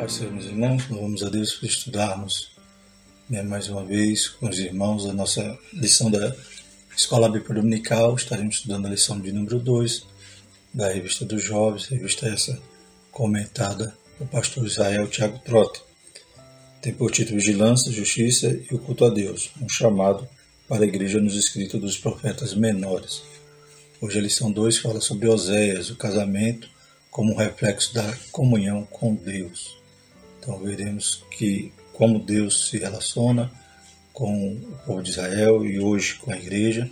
Paz Senhor, meus irmãos, louvamos a Deus por estudarmos mais uma vez com os irmãos a nossa lição da Escola Bíblica Dominical. Estaremos estudando a lição de número 2 da Revista dos Jovens, revista essa comentada do pastor Israel Thiago Trota. Tem por título Vigilância, Justiça e o Culto a Deus, um chamado para a igreja nos escritos dos profetas menores. Hoje a lição 2 fala sobre Oséias, o casamento como um reflexo da comunhão com Deus. Então veremos que como Deus se relaciona com o povo de Israel e hoje com a igreja.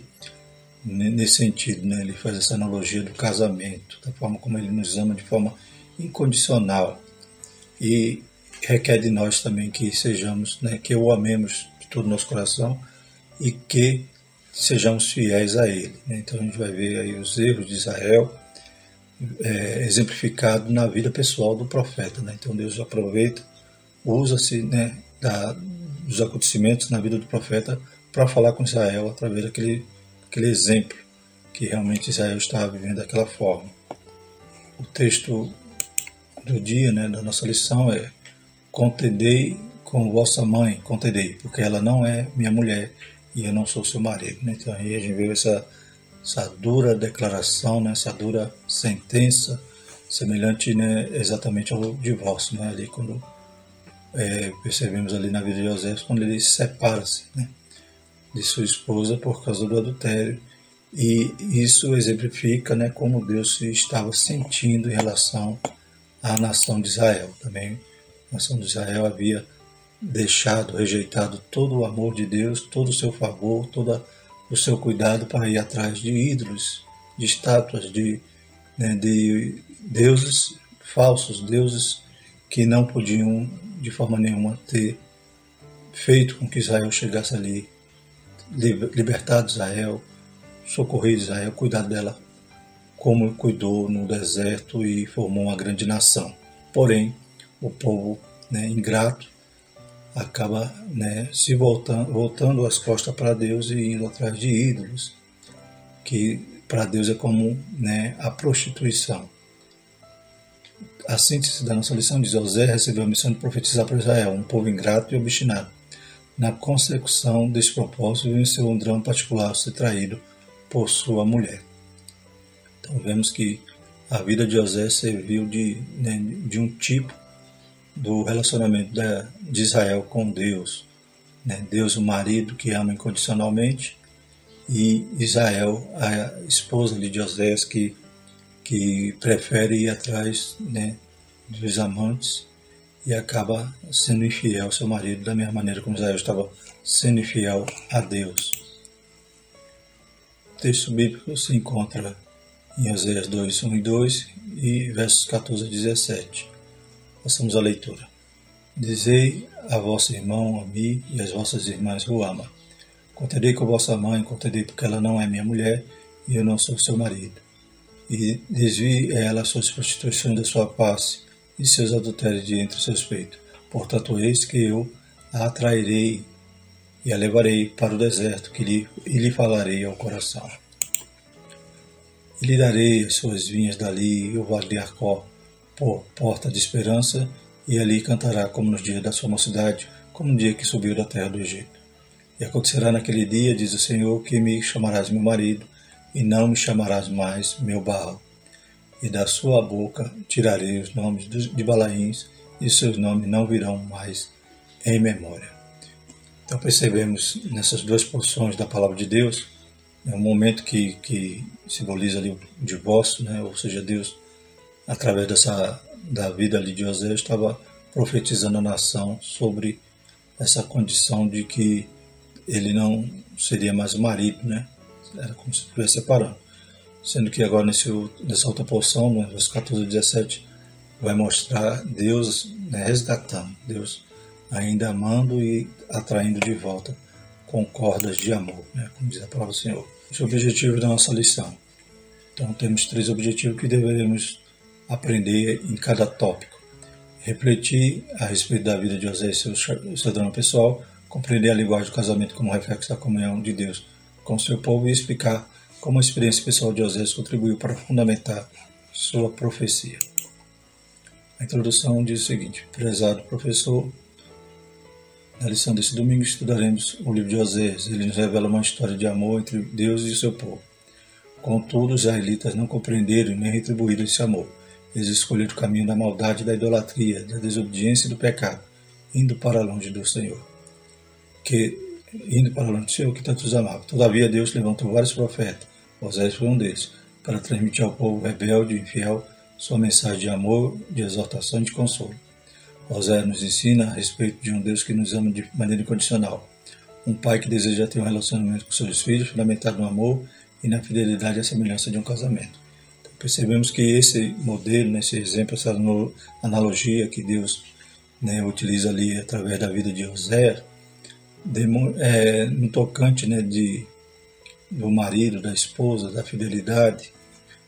Nesse sentido, ele faz essa analogia do casamento, da forma como ele nos ama de forma incondicional. E requer de nós também que sejamos, que o amemos de todo o nosso coração e que sejamos fiéis a ele. Então a gente vai ver aí os erros de Israel exemplificado na vida pessoal do profeta. Então Deus aproveita, usa-se dos acontecimentos na vida do profeta para falar com Israel através daquele exemplo que realmente Israel estava vivendo daquela forma. O texto do dia, da nossa lição é: contendei com vossa mãe, contendei, porque ela não é minha mulher e eu não sou seu marido. Então aí a gente vê essa dura declaração, essa dura sentença, semelhante exatamente ao divórcio, ali quando percebemos ali na vida de José, quando ele separa-se de sua esposa por causa do adultério, e isso exemplifica como Deus se estava sentindo em relação à nação de Israel. Também a nação de Israel havia rejeitado todo o amor de Deus, todo o seu favor, todo o seu cuidado para ir atrás de ídolos, de estátuas, de deuses falsos, deuses que não podiam de forma nenhuma ter feito com que Israel chegasse ali, libertado Israel, socorrido Israel, cuidado dela como cuidou no deserto e formou uma grande nação. Porém, o povo ingrato acaba se voltando as costas para Deus e indo atrás de ídolos, que para Deus é como a prostituição. A síntese da nossa lição diz: Oséias recebeu a missão de profetizar para Israel, um povo ingrato e obstinado. Na consecução desse propósito, venceu um drama particular ao ser traído por sua mulher. Então vemos que a vida de Oséias serviu de um tipo do relacionamento de Israel com Deus. Deus, o marido que ama incondicionalmente, e Israel, a esposa de Oséias, que prefere ir atrás dos amantes e acaba sendo infiel ao seu marido, da mesma maneira como Israel estava sendo infiel a Deus. O texto bíblico se encontra em Oséias 2, 1 e 2 e versos 14 a 17. Passamos a leitura. Dizei a vosso irmão a mim e as vossas irmãs Ruama: contendei com vossa mãe, contendei, porque ela não é minha mulher e eu não sou seu marido. E desvie ela as suas prostituições da sua face e seus adultérios de entre os seus peitos. Portanto, eis que eu a atrairei e a levarei para o deserto, e lhe falarei ao coração. E lhe darei as suas vinhas dali e o vale de Arcó por porta de esperança, e ali cantará como nos dias da sua mocidade, como no dia que subiu da terra do Egito. E acontecerá naquele dia, diz o Senhor, que me chamarás meu marido, e não me chamarás mais meu Baal. E da sua boca tirarei os nomes de Balaíns, e seus nomes não virão mais em memória. Então percebemos nessas duas porções da palavra de Deus, um momento que simboliza ali o divórcio, ou seja, Deus, através da vida ali de Oséias, estava profetizando a nação sobre essa condição de que ele não seria mais o marido, Era como se estivesse separando. Sendo que agora nessa outra porção, versos 14 e 17, vai mostrar Deus resgatando, Deus ainda amando e atraindo de volta com cordas de amor, como diz a palavra do Senhor. Esse é o objetivo da nossa lição. Então temos 3 objetivos que deveremos aprender em cada tópico: refletir a respeito da vida de Oséias e seu drama pessoal, compreender a linguagem do casamento como reflexo da comunhão de Deus com seu povo e explicar como a experiência pessoal de Oséias contribuiu para fundamentar sua profecia. A introdução diz o seguinte: prezado professor, na lição desse domingo estudaremos o livro de Oséias. Ele nos revela uma história de amor entre Deus e o seu povo. Contudo, os israelitas não compreenderam nem retribuíram esse amor. Eles escolheram o caminho da maldade, da idolatria, da desobediência e do pecado, indo para longe do Senhor. Que tanto os amava. Todavia Deus levantou vários profetas, Oséias foi um deles, para transmitir ao povo rebelde e infiel sua mensagem de amor, de exortação e de consolo. Oséias nos ensina a respeito de um Deus que nos ama de maneira incondicional, um pai que deseja ter um relacionamento com seus filhos fundamentado no amor e na fidelidade à semelhança de um casamento. Então, percebemos que esse modelo, esse exemplo, essa analogia que Deus utiliza ali através da vida de Oséias, no tocante do marido, da esposa, da fidelidade,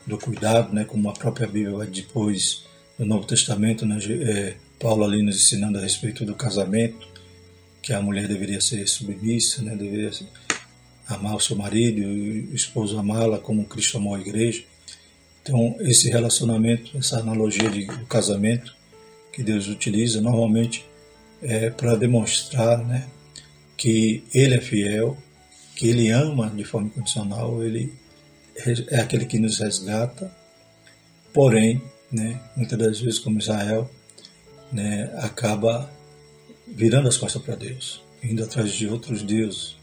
do cuidado, como a própria Bíblia vai depois no Novo Testamento, Paulo ali nos ensinando a respeito do casamento, que a mulher deveria ser submissa, deveria amar o seu marido e o esposo amá-la como Cristo amou a igreja. Então esse relacionamento, essa analogia do casamento que Deus utiliza normalmente é para demonstrar que Ele é fiel, que Ele ama de forma incondicional, Ele é aquele que nos resgata, porém, muitas das vezes como Israel, acaba virando as costas para Deus, indo atrás de outros deuses.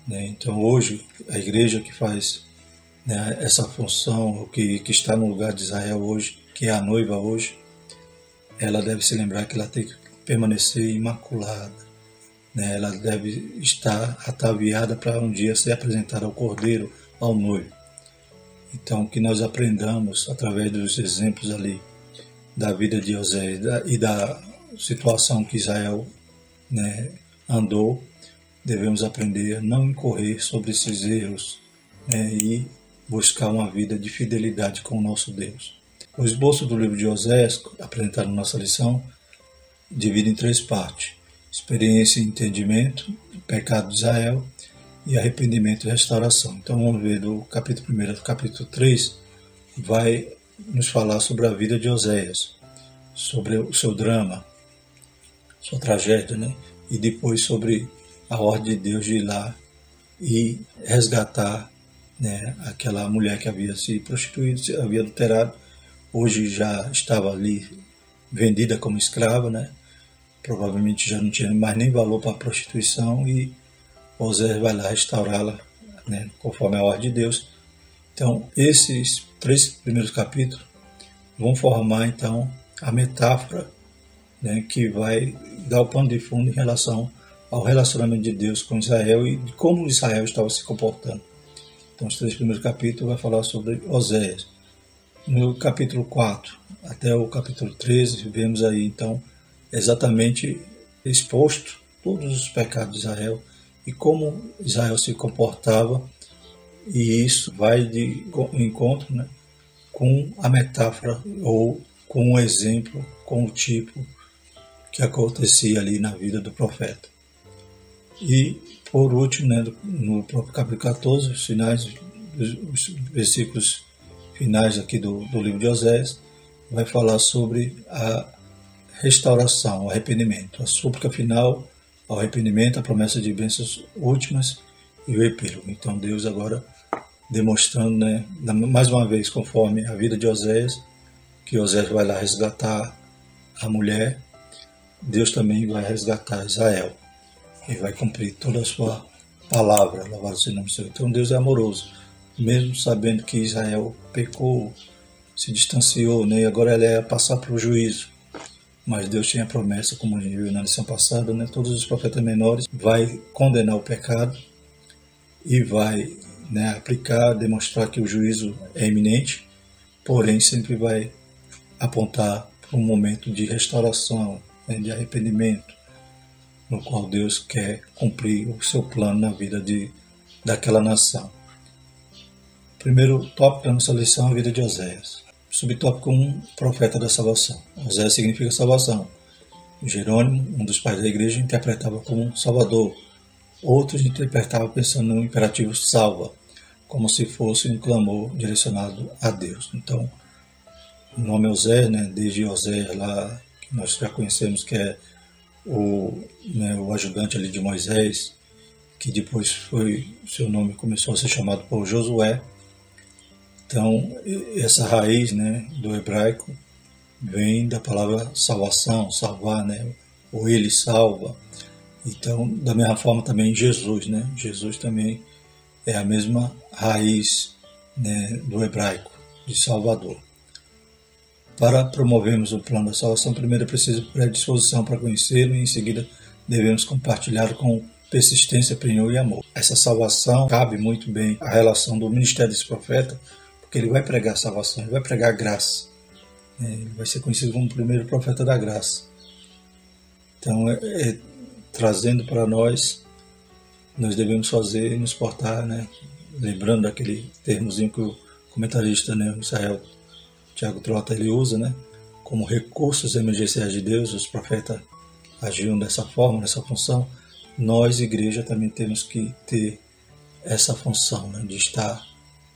Então hoje a igreja que faz essa função, que está no lugar de Israel hoje, que é a noiva hoje, ela deve se lembrar que ela tem que permanecer imaculada, ela deve estar ataviada para um dia ser apresentada ao Cordeiro, ao noivo. Então que nós aprendamos através dos exemplos ali da vida de Oséias e da situação que Israel andou, devemos aprender a não incorrer sobre esses erros e buscar uma vida de fidelidade com o nosso Deus. O esboço do livro de Oséias, apresentado na nossa lição, divide em 3 partes: experiência e entendimento, pecado de Israel e arrependimento e restauração. Então vamos ver do capítulo 1 ao capítulo 3, vai nos falar sobre a vida de Oséias, sobre o seu drama, sua tragédia, e depois sobre a ordem de Deus de ir lá e resgatar aquela mulher que havia se prostituído, havia adulterado, hoje já estava ali vendida como escrava, provavelmente já não tinha mais nem valor para a prostituição, e Oséias vai lá restaurá-la, conforme a ordem de Deus. Então esses 3 primeiros capítulos vão formar então a metáfora que vai dar o pano de fundo em relação ao relacionamento de Deus com Israel e de como Israel estava se comportando. Então os 3 primeiros capítulos vai falar sobre Oséias. No capítulo 4 até o capítulo 13, vemos aí então exatamente exposto todos os pecados de Israel e como Israel se comportava, e isso vai de encontro com a metáfora ou com o exemplo, com o tipo que acontecia ali na vida do profeta. E por último, no próprio capítulo 14, os versículos finais aqui do livro de Oséias, vai falar sobre a restauração, o arrependimento, a súplica final ao arrependimento, a promessa de bênçãos últimas e o epílogo. Então Deus agora demonstrando, mais uma vez, conforme a vida de Oséias, que Oséias vai lá resgatar a mulher, Deus também vai resgatar Israel e vai cumprir toda a sua palavra, louvado seja o nome do Senhor. Então Deus é amoroso, mesmo sabendo que Israel pecou, se distanciou, e agora ela ia passar para o juízo. Mas Deus tinha promessa, como a gente viu na lição passada, todos os profetas menores vai condenar o pecado e vai aplicar, demonstrar que o juízo é iminente, porém sempre vai apontar para um momento de restauração, de arrependimento, no qual Deus quer cumprir o seu plano na vida daquela nação. Primeiro tópico da nossa lição é a vida de Oséias. Subtópico 1, profeta da salvação. Oséias significa salvação. Jerônimo, um dos pais da igreja, interpretava como salvador. Outros interpretavam pensando no imperativo salva, como se fosse um clamor direcionado a Deus. Então, o nome Osés, né, desde Osés lá, que nós já conhecemos que é o ajudante ali de Moisés, que depois seu nome começou a ser chamado por Josué. Então, essa raiz, né, do hebraico vem da palavra salvação, salvar, né, ou ele salva. Então, da mesma forma também Jesus, né, Jesus também é a mesma raiz, né, do hebraico, de Salvador. Para promovermos o plano da salvação, primeiro é preciso predisposição para conhecê-lo e em seguida devemos compartilhar com persistência, penhor e amor. Essa salvação cabe muito bem à relação do ministério desse profeta, porque ele vai pregar salvação, ele vai pregar graça. Ele vai ser conhecido como o primeiro profeta da graça. Então, trazendo para nós devemos fazer e nos portar, né, lembrando daquele termozinho que o comentarista, né, Israel Tiago Trota, ele usa, né, como recursos emergenciais de Deus. Os profetas agiam dessa forma, nessa função. Nós, igreja, também temos que ter essa função, né, de estar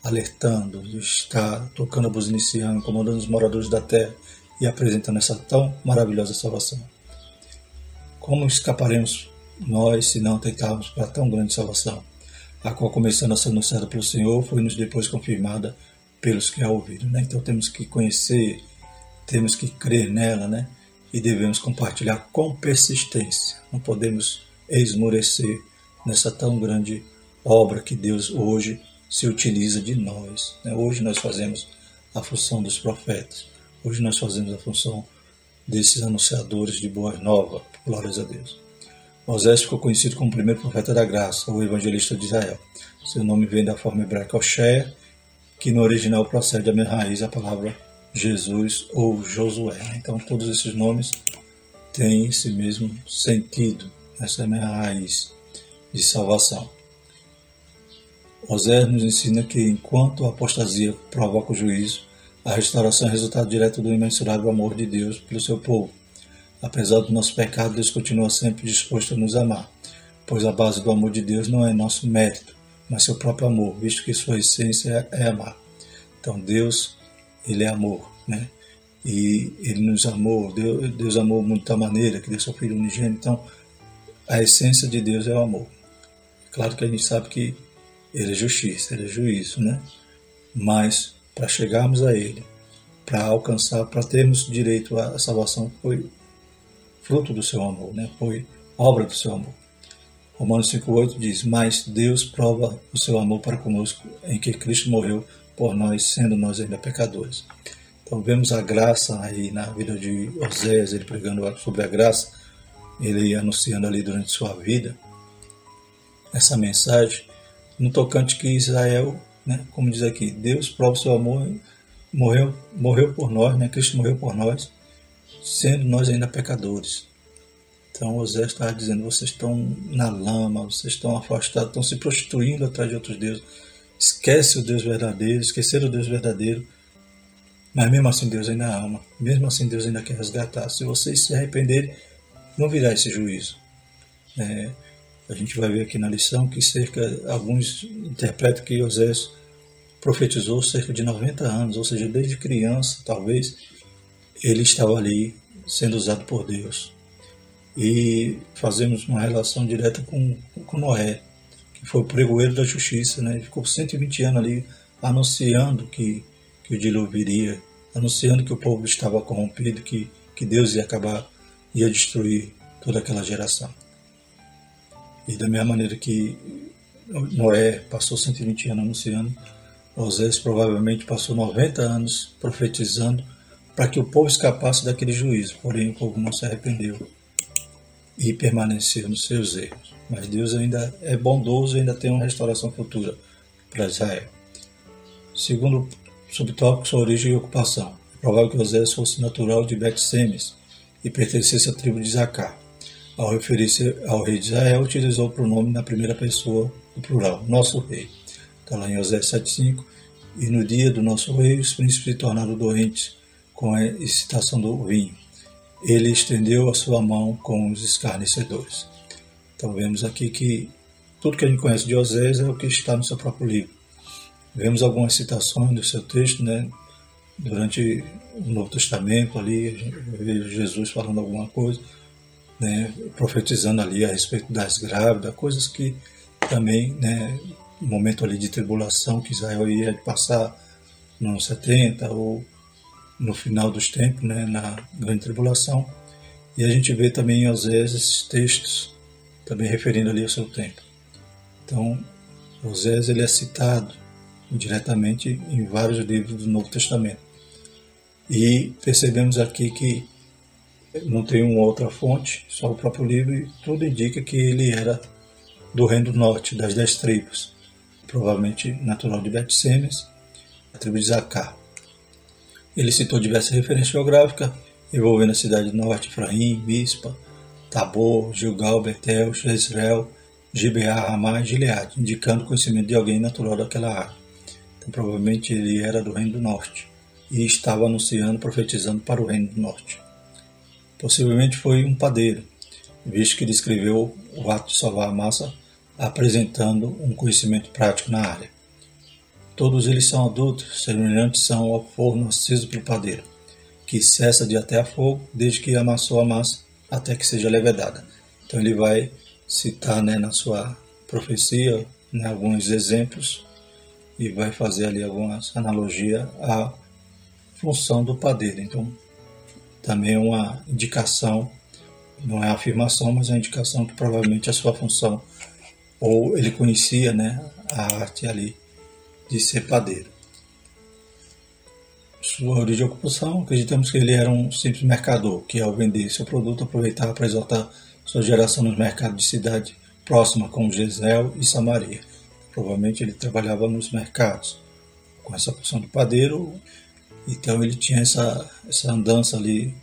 alertando, de estar tocando a buzina iniciando, incomodando os moradores da terra e apresentando essa tão maravilhosa salvação. Como escaparemos nós se não atentarmos para tão grande salvação, a qual, começando a ser anunciada pelo Senhor, foi-nos depois confirmada pelos que a ouviram, né? Então temos que conhecer, temos que crer nela, né? E devemos compartilhar com persistência. Não podemos esmorecer nessa tão grande obra que Deus hoje se utiliza de nós, né? Hoje nós fazemos a função dos profetas, hoje nós fazemos a função desses anunciadores de boas novas, glórias a Deus. Osés ficou conhecido como o primeiro profeta da graça, ou evangelista de Israel. Seu nome vem da forma hebraica Oshéia, que no original procede da mesma raiz a palavra Jesus ou Josué. Então todos esses nomes têm esse mesmo sentido, essa é a mesma raiz de salvação. Osés nos ensina que enquanto a apostasia provoca o juízo, a restauração é resultado direto do imensurável amor de Deus pelo seu povo. Apesar do nosso pecado, Deus continua sempre disposto a nos amar, pois a base do amor de Deus não é nosso mérito, mas seu próprio amor, visto que sua essência é amar. Então Deus, ele é amor, né? E ele nos amou, Deus amou de muita maneira que deu seu Filho unigênito. Então a essência de Deus é o amor. Claro que a gente sabe que ele é justiça, ele é juízo, né? Mas para chegarmos a ele, para alcançar, para termos direito à salvação, foi fruto do seu amor, né? Foi obra do seu amor. Romanos 5,8 diz: mas Deus prova o seu amor para conosco em que Cristo morreu por nós, sendo nós ainda pecadores. Então vemos a graça aí na vida de Osés, ele pregando sobre a graça, ele anunciando ali durante sua vida essa mensagem, no tocante que Israel, né, como diz aqui, Deus prova o seu amor, morreu por nós, né, Cristo morreu por nós, sendo nós ainda pecadores. Então Osés está dizendo: vocês estão na lama, vocês estão afastados, estão se prostituindo atrás de outros deuses. Esquece o Deus verdadeiro, esqueceram o Deus verdadeiro. Mas mesmo assim Deus ainda ama, mesmo assim Deus ainda quer resgatar. Se vocês se arrependerem, não virá esse juízo. A gente vai ver aqui na lição que alguns interpretam que Osés profetizou cerca de 90 anos, ou seja, desde criança, talvez, ele estava ali sendo usado por Deus. E fazemos uma relação direta com Noé, que foi o pregoeiro da justiça, né? Ele ficou 120 anos ali anunciando que o dilúvio viria, anunciando que o povo estava corrompido, que Deus ia destruir toda aquela geração. E da mesma maneira que Noé passou 120 anos anunciando, Osés provavelmente passou 90 anos profetizando para que o povo escapasse daquele juízo, porém o povo não se arrependeu e permaneceu nos seus erros. Mas Deus ainda é bondoso e ainda tem uma restauração futura para Israel. Segundo subtópico, sua origem e ocupação. É provável que Osés fosse natural de Bet-Semes e pertencesse à tribo de Zaccar. Ao referir-se ao rei de Israel, utilizou o pronome na primeira pessoa do plural, nosso rei. Está lá em Osés 7,5. E no dia do nosso rei, os príncipes se tornaram doentes com a excitação do vinho. Ele estendeu a sua mão com os escarnecedores. Então vemos aqui que tudo que a gente conhece de Osés é o que está no seu próprio livro. Vemos algumas citações do seu texto, né? durante o Novo Testamento ali, eu vejo Jesus falando alguma coisa, né, profetizando ali a respeito das grávidas, coisas que também, né, no momento ali de tribulação que Israel ia passar no ano 70 ou no final dos tempos, né, na grande tribulação. E a gente vê também em Osés esses textos também referindo ali ao seu tempo. Então, Osés ele é citado diretamente em vários livros do Novo Testamento. E percebemos aqui que não tem uma outra fonte, só o próprio livro, e tudo indica que ele era do Reino do Norte, das 10 tribos, provavelmente natural de Bet-Semes, a tribo de Zacá. Ele citou diversas referências geográficas, envolvendo a cidade do Norte, Efraim, Mispa, Tabor, Gilgal, Betel, Jezreel, Gibeá, Ramá e Gileade, indicando o conhecimento de alguém natural daquela área. Então, provavelmente ele era do Reino do Norte e estava anunciando, profetizando para o Reino do Norte. Possivelmente foi um padeiro, visto que descreveu o ato de salvar a massa, apresentando um conhecimento prático na área. Todos eles são adultos, semelhantes são ao forno aceso pelo padeiro, que cessa de até a fogo, desde que amassou a massa até que seja levedada. Então ele vai citar, né, na sua profecia, né, alguns exemplos e vai fazer ali algumas analogias à função do padeiro. Então também é uma indicação, não é afirmação, mas é uma indicação que provavelmente a sua função, ou ele conhecia, né, a arte ali de ser padeiro. Sua origem e ocupação, acreditamos que ele era um simples mercador, que ao vender seu produto aproveitava para exaltar sua geração nos mercados de cidade próxima, como Jezreel e Samaria. Provavelmente ele trabalhava nos mercados, com essa função de padeiro, então ele tinha essa andança ali,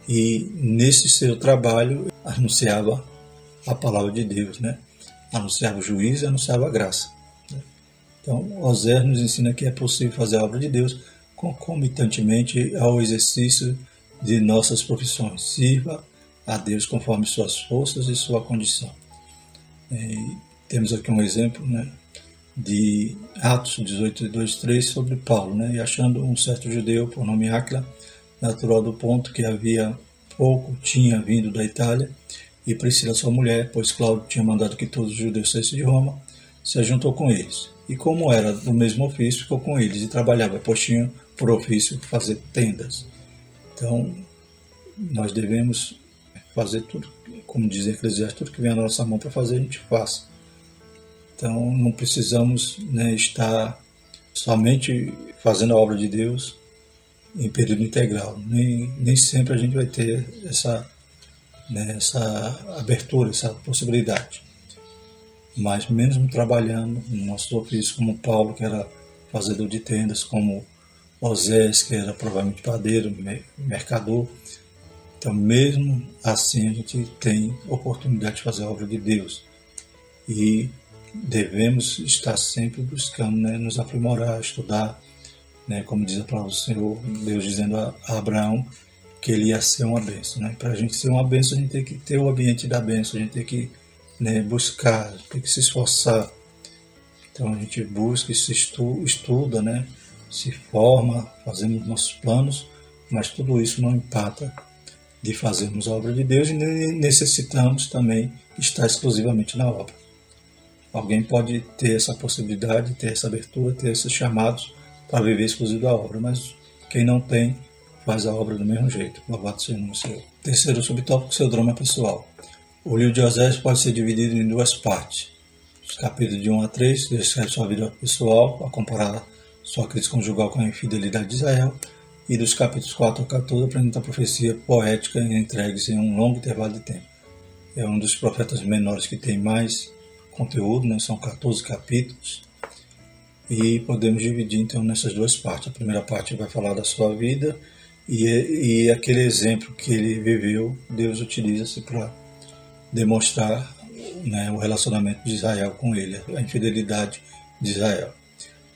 e nesse seu trabalho anunciava a palavra de Deus, né? Anunciava o juízo e anunciava a graça. Então, Osés nos ensina que é possível fazer a obra de Deus concomitantemente ao exercício de nossas profissões. Sirva a Deus conforme suas forças e sua condição. E temos aqui um exemplo, né, de Atos 18, 2, 3 sobre Paulo, né? E achando um certo judeu por nome Áquila, natural do Ponto, que havia pouco tinha vindo da Itália, e Priscila sua mulher, pois Cláudio tinha mandado que todos os judeus saíssem de Roma, se ajuntou com eles. E como era do mesmo ofício, ficou com eles e trabalhava, pois tinha por ofício fazer tendas. Então, nós devemos fazer tudo, como diz Eclesiastes, tudo que vem à nossa mão para fazer, a gente faça. Então, não precisamos, né, estar somente fazendo a obra de Deus em período integral. Nem sempre a gente vai ter essa abertura, essa possibilidade. Mas mesmo trabalhando no nosso ofício, como Paulo, que era fazedor de tendas, como Osés, que era provavelmente padeiro, mercador, então mesmo assim a gente tem oportunidade de fazer a obra de Deus. E devemos estar sempre buscando, né, nos aprimorar, estudar, né, como diz a palavra do Senhor, Deus dizendo a Abraão que ele ia ser uma bênção. Né? Para a gente ser uma bênção, a gente tem que ter o ambiente da bênção, a gente tem que, né, buscar, tem que se esforçar. Então a gente busca e se estuda, né, se forma, fazemos nossos planos, mas tudo isso não empata de fazermos a obra de Deus e necessitamos também estar exclusivamente na obra. Alguém pode ter essa possibilidade, ter essa abertura, ter esses chamados para viver exclusivo da obra, mas quem não tem, faz a obra do mesmo jeito. Louvado seja o nome do Senhor. Terceiro subtópico, seu drama pessoal. O livro de Osés pode ser dividido em duas partes. Os capítulos de 1 a 3 descreve sua vida pessoal, a comparar sua crise conjugal com a infidelidade de Israel, e dos capítulos 4 a 14 apresenta a profecia poética entregues em um longo intervalo de tempo. É um dos profetas menores que tem mais conteúdo, né? São 14 capítulos, e podemos dividir então nessas duas partes. A primeira parte vai falar da sua vida e aquele exemplo que ele viveu, Deus utiliza-se para demonstrar, né, o relacionamento de Israel com ele, a infidelidade de Israel.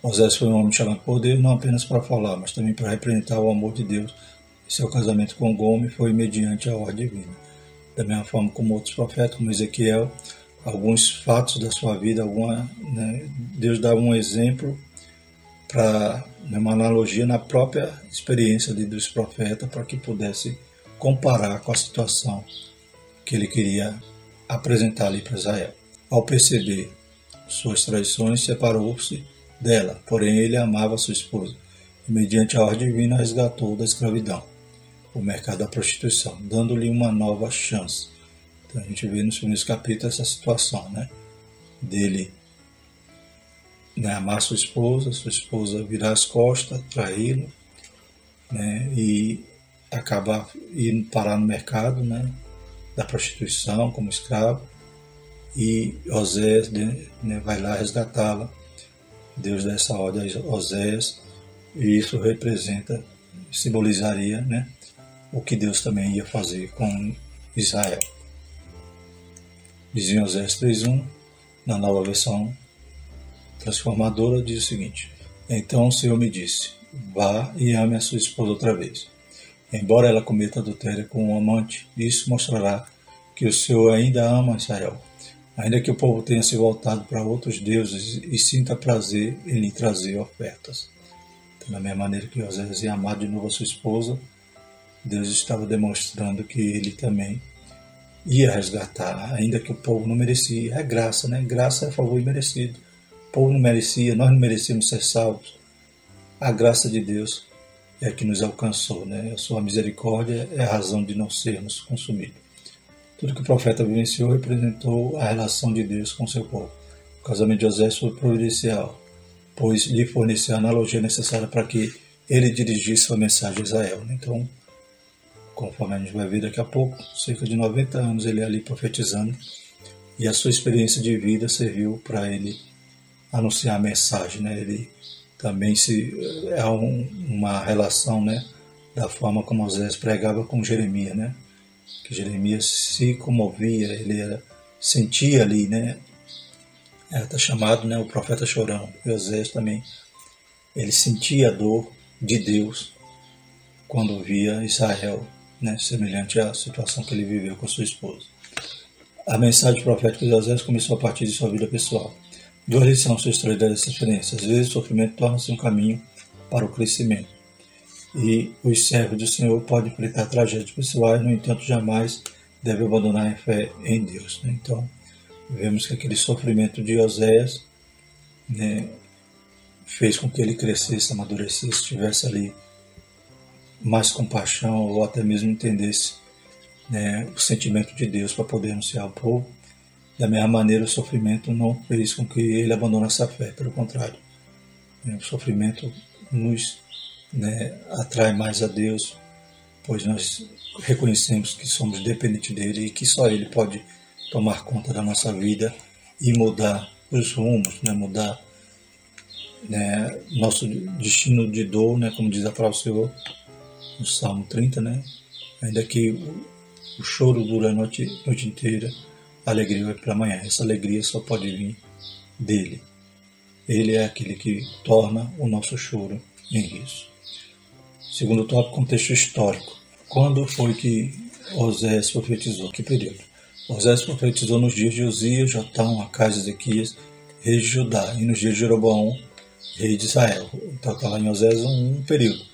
Osés foi um homem chamado por Deus não apenas para falar, mas também para representar o amor de Deus. Seu casamento com Gomer foi mediante a ordem divina. Da mesma forma como outros profetas, como Ezequiel, alguns fatos da sua vida, Deus dá um exemplo para uma analogia na própria experiência dos profetas, para que pudesse comparar com a situação que ele queria apresentar ali para Israel. Ao perceber suas traições, separou-se dela, porém ele amava sua esposa, e mediante a ordem divina resgatou da escravidão, o mercado da prostituição, dando-lhe uma nova chance. Então a gente vê nos primeiros capítulos essa situação, né? Dele, né, amar sua esposa virar as costas, traí-lo, né, e acabar indo parar no mercado, né, da prostituição como escravo, e Oséias, né, vai lá resgatá-la. Deus dá essa ordem a Oséias, e isso representa, simbolizaria, né, o que Deus também ia fazer com Israel. Diz em Oséias 3:1, na nova versão transformadora, diz o seguinte: então o Senhor me disse, vá e ame a sua esposa outra vez. Embora ela cometa adultério com um amante, isso mostrará que o Senhor ainda ama Israel, ainda que o povo tenha se voltado para outros deuses e sinta prazer em lhe trazer ofertas. Então, da mesma maneira que Oséias ia amar de novo a sua esposa, Deus estava demonstrando que ele também ia resgatar, ainda que o povo não merecia. É graça, né? Graça é favor imerecido. O povo não merecia, nós não merecíamos ser salvos. A graça de Deus é que nos alcançou, né? A sua misericórdia é a razão de não sermos consumidos. Tudo que o profeta vivenciou representou a relação de Deus com seu povo. O casamento de Oséias foi providencial, pois lhe forneceu a analogia necessária para que ele dirigisse sua mensagem a Israel. Então, conforme a gente vai ver daqui a pouco, cerca de 90 anos ele é ali profetizando, e a sua experiência de vida serviu para ele anunciar a mensagem, né? Ele também é uma relação, né, da forma como Oséias pregava com Jeremias, né? Que Jeremias se comovia, ele sentia ali, né? Está chamado, né, o profeta chorão. E Oséias também, ele sentia a dor de Deus quando via Israel, né, semelhante à situação que ele viveu com sua esposa. A mensagem profética de Oséias começou a partir de sua vida pessoal. Duas lições são extraídas dessa experiência. Às vezes o sofrimento torna-se um caminho para o crescimento. E os servos do Senhor podem enfrentar tragédias pessoais, no entanto, jamais devem abandonar a fé em Deus, né? Então, vemos que aquele sofrimento de Oséias, né, fez com que ele crescesse, amadurecesse, tivesse ali mais compaixão, ou até mesmo entendesse, né, o sentimento de Deus para poder anunciar ao povo. Da mesma maneira, o sofrimento não fez com que ele abandonasse a fé, pelo contrário. O sofrimento nos, né, atrai mais a Deus, pois nós reconhecemos que somos dependentes dele e que só ele pode tomar conta da nossa vida e mudar os rumos, né, mudar, né, nosso destino de dor, né, como diz a palavra do Senhor no Salmo 30, né, ainda que o choro dura a noite inteira, a alegria vai pela manhã. Essa alegria só pode vir dele. Ele é aquele que torna o nosso choro em riso. Segundo tópico, contexto histórico. Quando foi que Oséias profetizou? Que período? Oséias profetizou nos dias de Uzias, Jotão, Acais, Ezequias, reis de Judá, e nos dias de Jeroboão, rei de Israel. Então está lá em Oséias um período.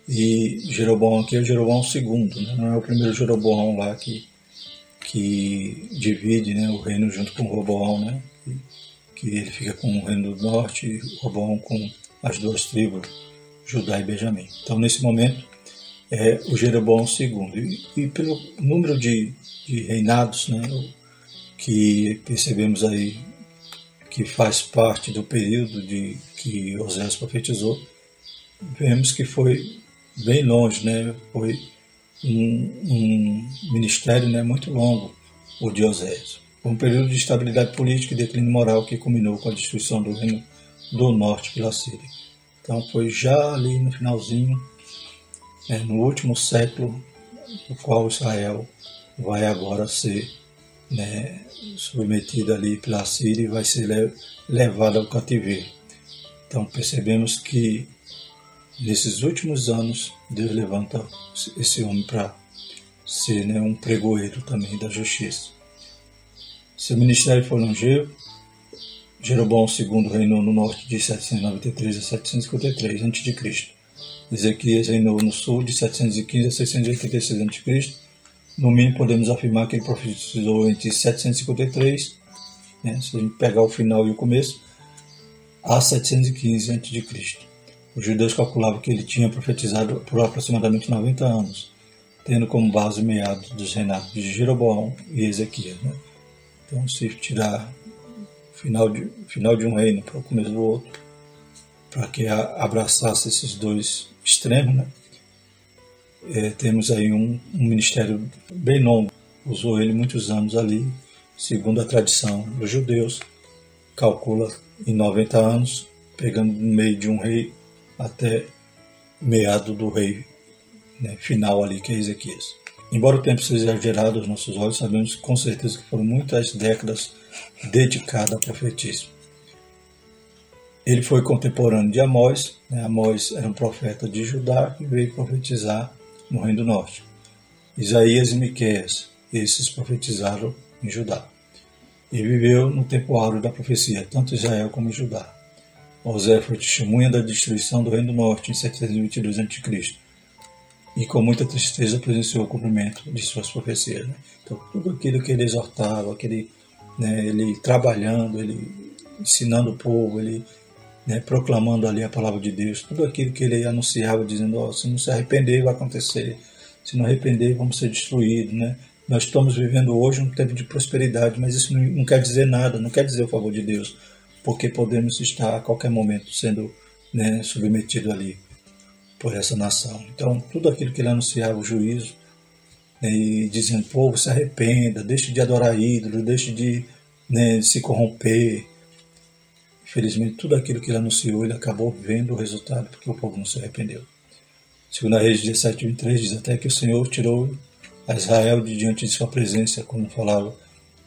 E Jeroboão aqui é o Jeroboão II, né? Não é o primeiro Jeroboão lá que divide, né, o reino junto com Roboão, né? Que ele fica com o reino do norte e Roboão com as duas tribos, Judá e Benjamim. Então, nesse momento, é o Jeroboão II. E pelo número de reinados, né, que percebemos aí que faz parte do período que Oséias profetizou, vemos que foi bem longe, né? Foi um ministério, né, muito longo, o de Oséias. Foi um período de estabilidade política e declínio moral que culminou com a destruição do reino do norte pela Síria. Então foi já ali no finalzinho, no último século, no qual Israel vai agora ser, né, submetido ali pela Síria e vai ser levado ao cativeiro. Então percebemos que nesses últimos anos, Deus levanta esse homem para ser, né, um pregoeiro também da justiça. Seu ministério foi longevo, Jeroboão II reinou no norte de 793 a 753 a.C. Ezequias reinou no sul de 715 a 686 a.C. No mínimo podemos afirmar que ele profetizou entre 753, né, se a gente pegar o final e o começo, a 715 a.C. Os judeus calculavam que ele tinha profetizado por aproximadamente 90 anos, tendo como base meados dos reinados de Jeroboão e Ezequias. Né? Então, se tirar final de um reino para o começo do outro, para que abraçasse esses dois extremos, né? Temos aí um ministério bem longo. Usou ele muitos anos ali, segundo a tradição dos judeus, calcula em 90 anos, pegando no meio de um rei até meado do rei, né, final ali, que é Ezequias. Embora o tempo seja exagerado aos nossos olhos, sabemos com certeza que foram muitas décadas dedicadas ao profetismo. Ele foi contemporâneo de Amós. Né? Amós era um profeta de Judá que veio profetizar no Reino do Norte. Isaías e Miqueias, esses profetizaram em Judá. E viveu no tempo áureo da profecia, tanto Israel como Judá. Osés foi testemunha da destruição do Reino do Norte em 722 a.C. E com muita tristeza presenciou o cumprimento de suas profecias. Né? Então, tudo aquilo que ele exortava, ele trabalhando, ele ensinando o povo, ele, né, proclamando ali a palavra de Deus, tudo aquilo que ele anunciava, dizendo, se não se arrepender vai acontecer, se não arrepender vamos ser destruídos. Né? Nós estamos vivendo hoje um tempo de prosperidade, mas isso não quer dizer nada, não quer dizer o favor de Deus, porque podemos estar a qualquer momento sendo, né, submetido ali por essa nação. Então, tudo aquilo que ele anunciava, o juízo, né, e dizendo, povo, se arrependa, deixe de adorar ídolos, deixe de, né, se corromper. Infelizmente, tudo aquilo que ele anunciou, ele acabou vendo o resultado, porque o povo não se arrependeu. Segundo a Reis 17:23, diz até que o Senhor tirou a Israel de diante de sua presença, como falava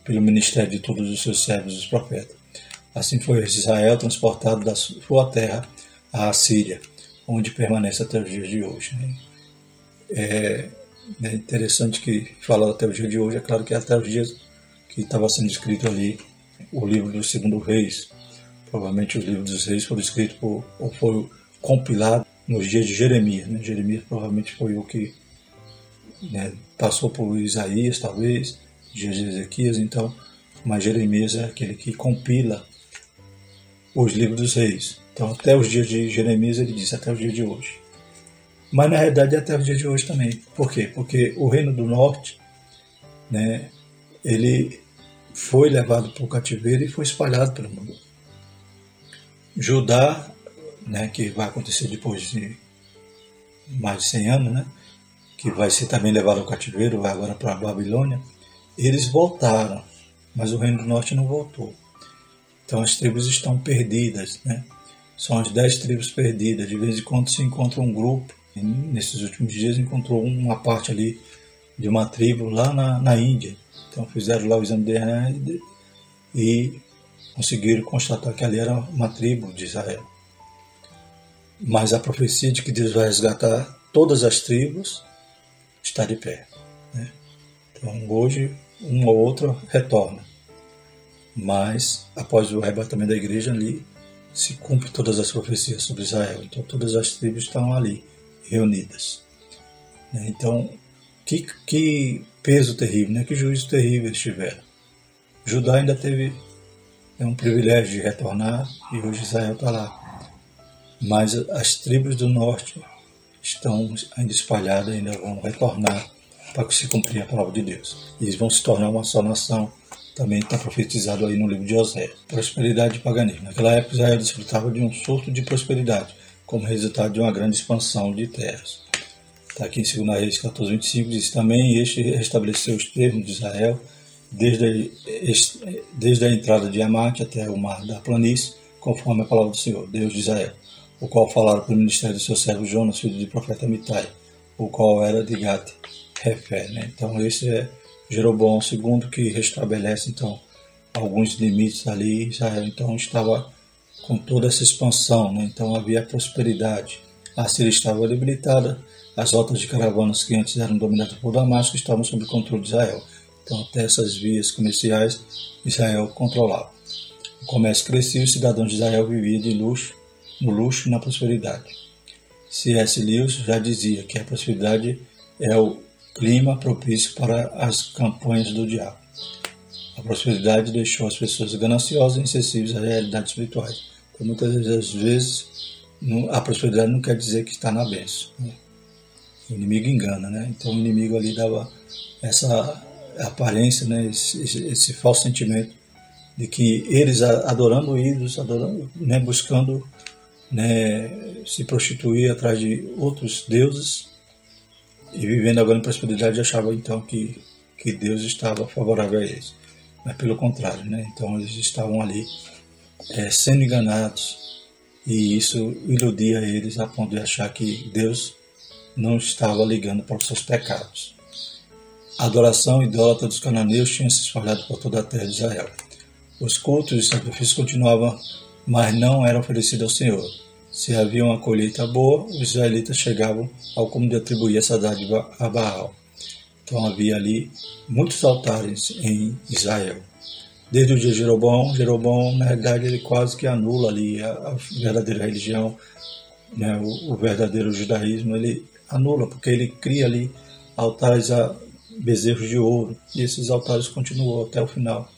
pelo ministério de todos os seus servos, os profetas. Assim foi Israel transportado da sua terra à Assíria, onde permanece até os dias de hoje. Né? É interessante que fala até o dia de hoje, é claro que até os dias que estava sendo escrito ali o livro do Segundo Reis. Provavelmente os livros dos reis foram escritos ou foi compilado nos dias de Jeremias. Né? Jeremias provavelmente foi o que, né, passou por Isaías, talvez, dias de Ezequias, então, mas Jeremias é aquele que compila os livros dos reis. Então, até os dias de Jeremias, ele diz, até os dias de hoje. Mas, na realidade, é até os dias de hoje também. Por quê? Porque o Reino do Norte, né, ele foi levado para o cativeiro e foi espalhado pelo mundo. Judá, né, que vai acontecer depois de mais de 100 anos, né, que vai ser também levado ao cativeiro, vai agora para a Babilônia, eles voltaram, mas o Reino do Norte não voltou. Então as tribos estão perdidas, né? São as 10 tribos perdidas. De vez em quando se encontra um grupo. E nesses últimos dias encontrou uma parte ali de uma tribo lá na Índia. Então fizeram lá o exame de DNA e conseguiram constatar que ali era uma tribo de Israel. Mas a profecia de que Deus vai resgatar todas as tribos está de pé. Né? Então hoje uma ou outra retorna. Mas, após o arrebatamento da igreja ali, se cumpre todas as profecias sobre Israel. Então, todas as tribos estão ali, reunidas. Então, que peso terrível, né? Que juízo terrível eles tiveram. Judá ainda teve um privilégio de retornar e hoje Israel está lá. Mas as tribos do norte estão ainda espalhadas, ainda vão retornar para se cumprir a palavra de Deus. Eles vão se tornar uma só nação. Também está profetizado aí no livro de Osés. Prosperidade e paganismo. Naquela época, Israel desfrutava de um surto de prosperidade, como resultado de uma grande expansão de terras. Está aqui em 2 Reis 14:25, diz também, este restabeleceu os termos de Israel, desde a entrada de Amate até o mar da planície, conforme a palavra do Senhor, Deus de Israel, o qual falaram pelo ministério do seu servo Jonas, filho do profeta Amitai, o qual era de Gat-Hefer. Né? Então esse é Jeroboão II, que restabelece então alguns limites ali. Israel então estava com toda essa expansão, né? Então havia prosperidade. A Síria estava debilitada, as rotas de caravanas que antes eram dominadas por Damasco estavam sob controle de Israel. Então até essas vias comerciais Israel controlava. O comércio crescia e os cidadãos de Israel viviam no luxo e na prosperidade. C.S. Lewis já dizia que a prosperidade é o clima propício para as campanhas do diabo. A prosperidade deixou as pessoas gananciosas e insensíveis às realidades espirituais. Então, muitas vezes, a prosperidade não quer dizer que está na bênção, né? O inimigo engana, né? Então o inimigo ali dava essa aparência, né? Esse falso sentimento de que eles adorando ídolos, adorando, né? Buscando, né? Se prostituir atrás de outros deuses e vivendo agora em prosperidade, achavam então que Deus estava favorável a eles. Mas pelo contrário, né? Então eles estavam ali sendo enganados e isso iludia eles a ponto de achar que Deus não estava ligando para os seus pecados. A adoração idólatra dos cananeus tinha se espalhado por toda a terra de Israel. Os cultos e sacrifícios continuavam, mas não eram oferecidos ao Senhor. Se havia uma colheita boa, os israelitas chegavam ao cúmulo de atribuir essa dádiva a Baal. Então havia ali muitos altares em Israel. Desde o dia de Jeroboão, na realidade, ele quase que anula ali a verdadeira religião, né, o verdadeiro judaísmo, ele anula, porque ele cria ali altares a bezerros de ouro, e esses altares continuam até o final,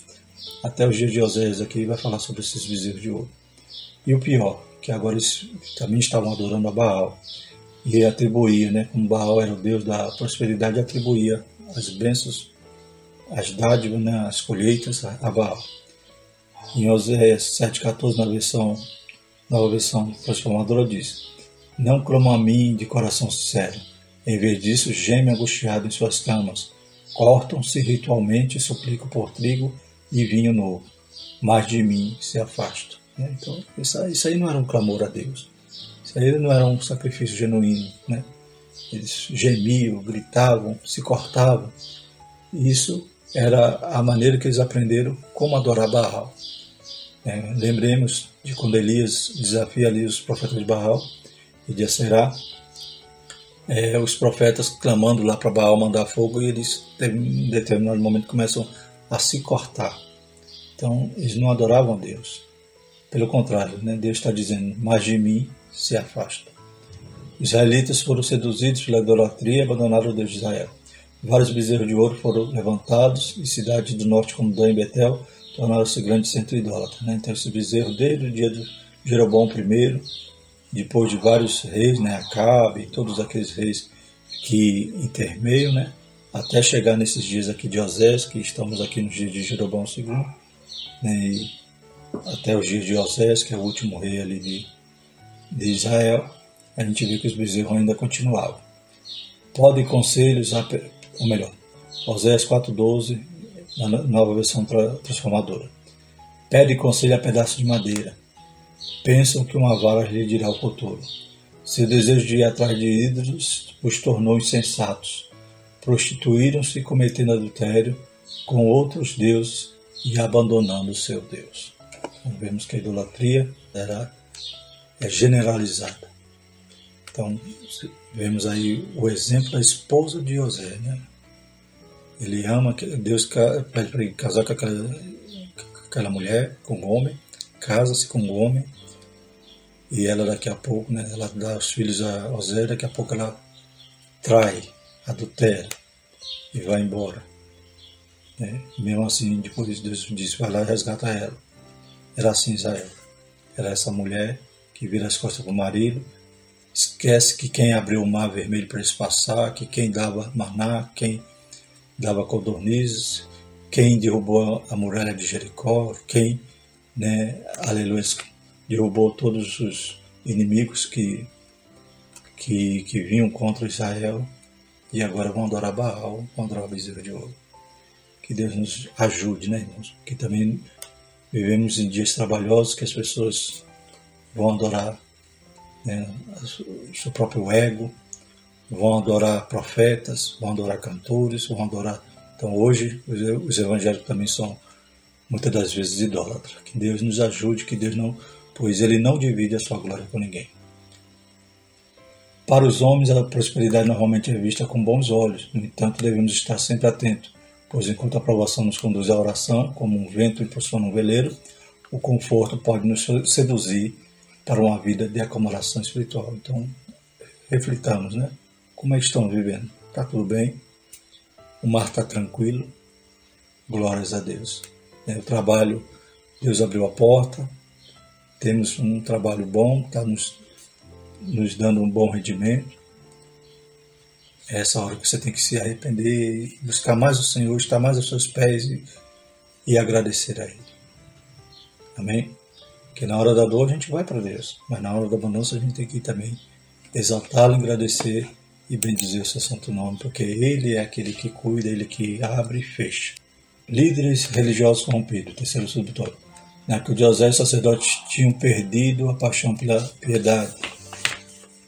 até os dias de Osés. Aqui vai falar sobre esses bezerros de ouro. E o pior, que agora eles também estavam adorando a Baal, e atribuía, né, como Baal era o deus da prosperidade, atribuía as bênçãos, as dádivas, né, as colheitas a Baal. Em Oséias 7,14, nova versão transformadora, diz: não clama a mim de coração sincero. Em vez disso, geme angustiado em suas camas. Cortam-se ritualmente e suplicam por trigo e vinho novo. Mas de mim se afastam. Então, isso aí não era um clamor a Deus. Isso aí não era um sacrifício genuíno, né? Eles gemiam, gritavam, se cortavam. Isso era a maneira que eles aprenderam como adorar Baal. Lembremos de quando Elias desafia ali os profetas de Baal e de Aserá, os profetas clamando lá para Baal mandar fogo, e eles, em determinado momento, começam a se cortar. Então, eles não adoravam a Deus. Pelo contrário, né? Deus está dizendo: mas de mim se afasta. Os israelitas foram seduzidos pela idolatria e abandonaram o Deus de Israel. Vários bezerros de ouro foram levantados e cidades do norte, como Dan e Betel, tornaram-se grandes centros idólatras, né? Então, esse bezerro, desde o dia de Jeroboão I, depois de vários reis, né, Acabe e todos aqueles reis que intermeiam, né, até chegar nesses dias aqui de Osés, que estamos aqui nos dias de Jeroboão II, né, e até os dias de Osés, que é o último rei ali de Israel, a gente vê que os bezerros ainda continuavam. Pode conselhos, ou melhor, Osés 4,12, na nova versão transformadora. Pede conselho a pedaço de madeira. Pensam que uma vara lhe dirá o futuro. Seu desejo de ir atrás de ídolos os tornou insensatos. Prostituíram-se cometendo adultério com outros deuses e abandonando o seu Deus. Então, vemos que a idolatria é generalizada. Então, vemos aí o exemplo da esposa de José, né? Ele ama, Deus pede para ele casar com aquela mulher, com um homem, casa-se com um homem, e ela daqui a pouco, né, ela dá os filhos a José, daqui a pouco ela trai, adultera e vai embora, né? Mesmo assim, depois Deus diz: vai lá e resgata ela. Era assim Israel. Era essa mulher que vira as costas para o marido, esquece que quem abriu o mar vermelho para eles passar, que quem dava maná, quem dava codornizes, quem derrubou a muralha de Jericó, quem, né, aleluia, derrubou todos os inimigos que vinham contra Israel, e agora vão adorar Baal, vão adorar o bezerro de ouro. Que Deus nos ajude, né, irmãos? Que também vivemos em dias trabalhosos, que as pessoas vão adorar, né, o seu próprio ego, vão adorar profetas, vão adorar cantores, vão adorar... Então hoje os evangélicos também são muitas das vezes idólatras. Que Deus nos ajude, que Deus não... pois Ele não divide a sua glória com ninguém. Para os homens, a prosperidade normalmente é vista com bons olhos. No entanto, devemos estar sempre atentos, pois enquanto a aprovação nos conduz à oração, como um vento impulsiona um veleiro, o conforto pode nos seduzir para uma vida de acumulação espiritual. Então, reflitamos, né? Como é que estamos vivendo? Está tudo bem? O mar está tranquilo? Glórias a Deus. O trabalho, Deus abriu a porta, temos um trabalho bom, está nos dando um bom rendimento. É essa hora que você tem que se arrepender, buscar mais o Senhor, estar mais aos seus pés e agradecer a Ele. Amém? Porque na hora da dor a gente vai para Deus, mas na hora da abundância a gente tem que também exaltá-lo, agradecer e bendizer o seu santo nome, porque Ele é aquele que cuida, Ele que abre e fecha. Líderes religiosos corrompidos, terceiro subtópico. Na época de José, os sacerdotes tinham perdido a paixão pela piedade.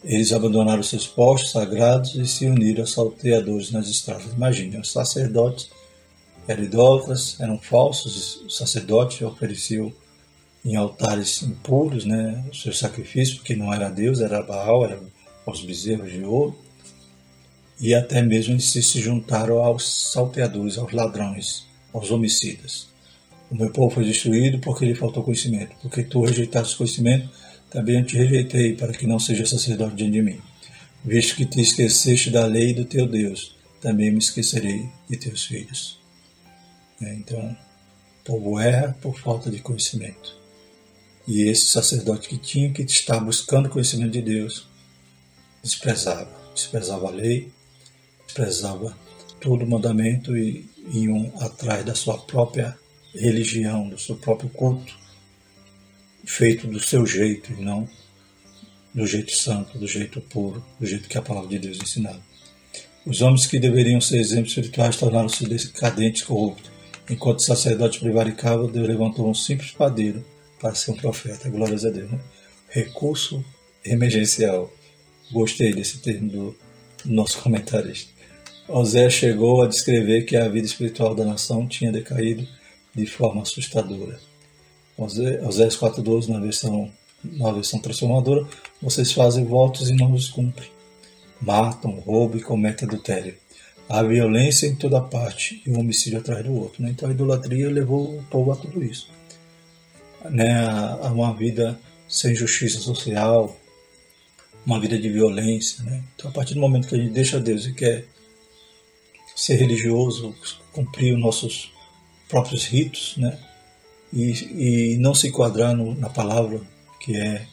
Eles abandonaram seus postos sagrados e se uniram aos salteadores nas estradas. Imaginem, os sacerdotes eram idólatras, eram falsos, os sacerdotes ofereciam em altares impuros, né, os seus sacrifícios, porque não era Deus, era Baal, eram os bezerros de ouro. E até mesmo eles se juntaram aos salteadores, aos ladrões, aos homicidas. O meu povo foi destruído porque lhe faltou conhecimento. Porque tu rejeitaste conhecimento, também eu te rejeitei, para que não seja sacerdote diante de mim. Visto que te esqueceste da lei do teu Deus, também me esquecerei de teus filhos. Então, o povo erra por falta de conhecimento. E esse sacerdote que tinha que estar buscando conhecimento de Deus, desprezava a lei, desprezava todo o mandamento e iam atrás da sua própria religião, do seu próprio culto, feito do seu jeito e não do jeito santo, do jeito puro, do jeito que a palavra de Deus ensinava. Os homens que deveriam ser exemplos espirituais tornaram-se decadentes, corruptos. Enquanto o sacerdote prevaricava, Deus levantou um simples padeiro para ser um profeta. Glórias a Deus, né? Recurso emergencial. Gostei desse termo do nosso comentarista. Osés chegou a descrever que a vida espiritual da nação tinha decaído de forma assustadora. Osés 4:12, na versão transformadora, vocês fazem votos e não os cumprem. Matam, roubam e cometem adultério. Há violência em toda parte e um homicídio atrás do outro. Né? Então a idolatria levou o povo a tudo isso. A uma vida sem justiça social, uma vida de violência. Né? Então a partir do momento que a gente deixa Deus e quer ser religioso, cumprir os nossos próprios ritos, né? E não se enquadrar na palavra que é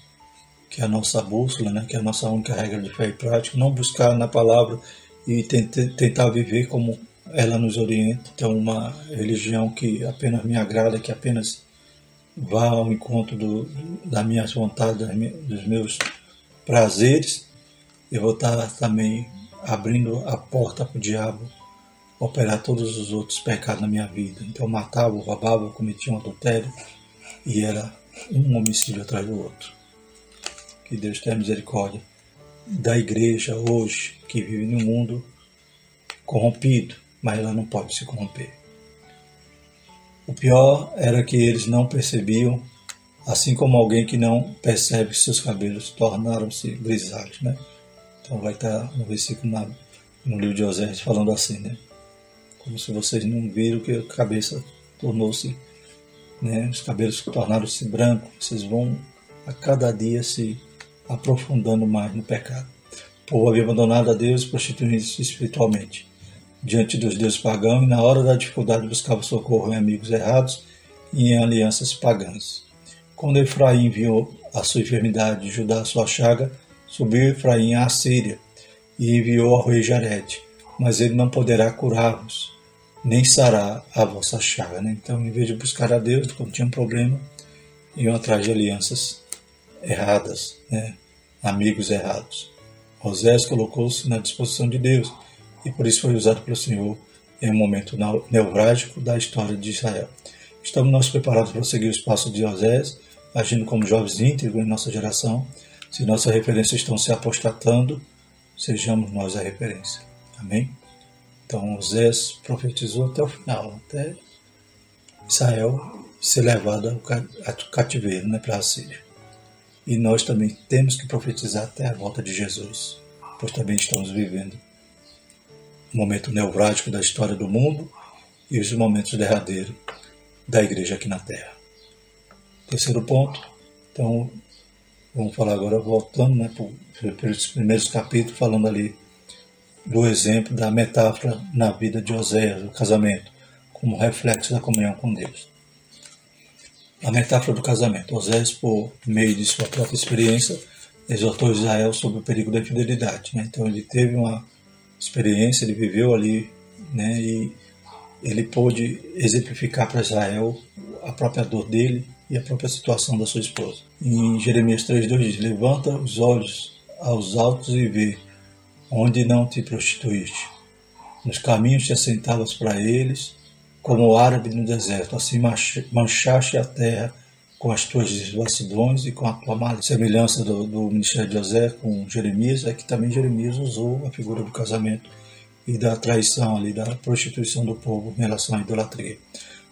a nossa bússola, né? Que é a nossa única regra de fé e prática, não buscar na palavra e tentar viver como ela nos orienta. Então uma religião que apenas me agrada, que apenas vá ao encontro das minhas vontades, dos meus prazeres, eu vou estar também abrindo a porta para o diabo operar todos os outros pecados na minha vida. Então matava, roubava, cometia um adultério e era um homicídio atrás do outro. Que Deus tenha misericórdia da igreja hoje, que vive num mundo corrompido, mas ela não pode se corromper. O pior era que eles não percebiam, assim como alguém que não percebe que seus cabelos tornaram-se grisalhos, né? Então vai estar no versículo no livro de Osés falando assim, né? Como se vocês não viram que a cabeça tornou-se, né? Os cabelos tornaram-se brancos. Vocês vão a cada dia se aprofundando mais no pecado. O povo havia abandonado a Deus e prostituindo-se espiritualmente diante dos deuses pagãos e na hora da dificuldade buscava socorro em amigos errados e em alianças pagãs. Quando Efraim viu a sua enfermidade e Judá a sua chaga, subiu Efraim à Síria e enviou ao rei Jarede, mas ele não poderá curar-vos, nem sarar a vossa chaga. Né? Então, em vez de buscar a Deus, quando tinha um problema, iam atrás de alianças erradas, né? Amigos errados. Osés colocou-se na disposição de Deus e por isso foi usado pelo Senhor em um momento nevrálgico da história de Israel. Estamos nós preparados para seguir os passos de Osés, agindo como jovens íntegros em nossa geração. Se nossas referências estão se apostatando, sejamos nós a referência. Amém? Então Osés profetizou até o final, até Israel ser levado ao cativeiro, né, para a Síria. E nós também temos que profetizar até a volta de Jesus, pois também estamos vivendo um momento nevrálgico da história do mundo e os momentos derradeiros da igreja aqui na Terra. Terceiro ponto, então vamos falar agora voltando, né, pelos primeiros capítulos, falando ali do exemplo da metáfora na vida de Oséias, o casamento, como reflexo da comunhão com Deus. A metáfora do casamento. Oséias, por meio de sua própria experiência, exortou Israel sobre o perigo da infidelidade. Né? Então ele teve uma experiência, ele viveu ali, né, e ele pôde exemplificar para Israel a própria dor dele e a própria situação da sua esposa. Em Jeremias 3,2 diz: levanta os olhos aos altos e vê onde não te prostituíste. Nos caminhos te assentavas para eles, como o árabe no deserto. Assim manchaste a terra com as tuas devassidões e com a tua malícia. A semelhança do ministério de Oséias com Jeremias é que também Jeremias usou a figura do casamento e da traição ali, da prostituição do povo em relação à idolatria.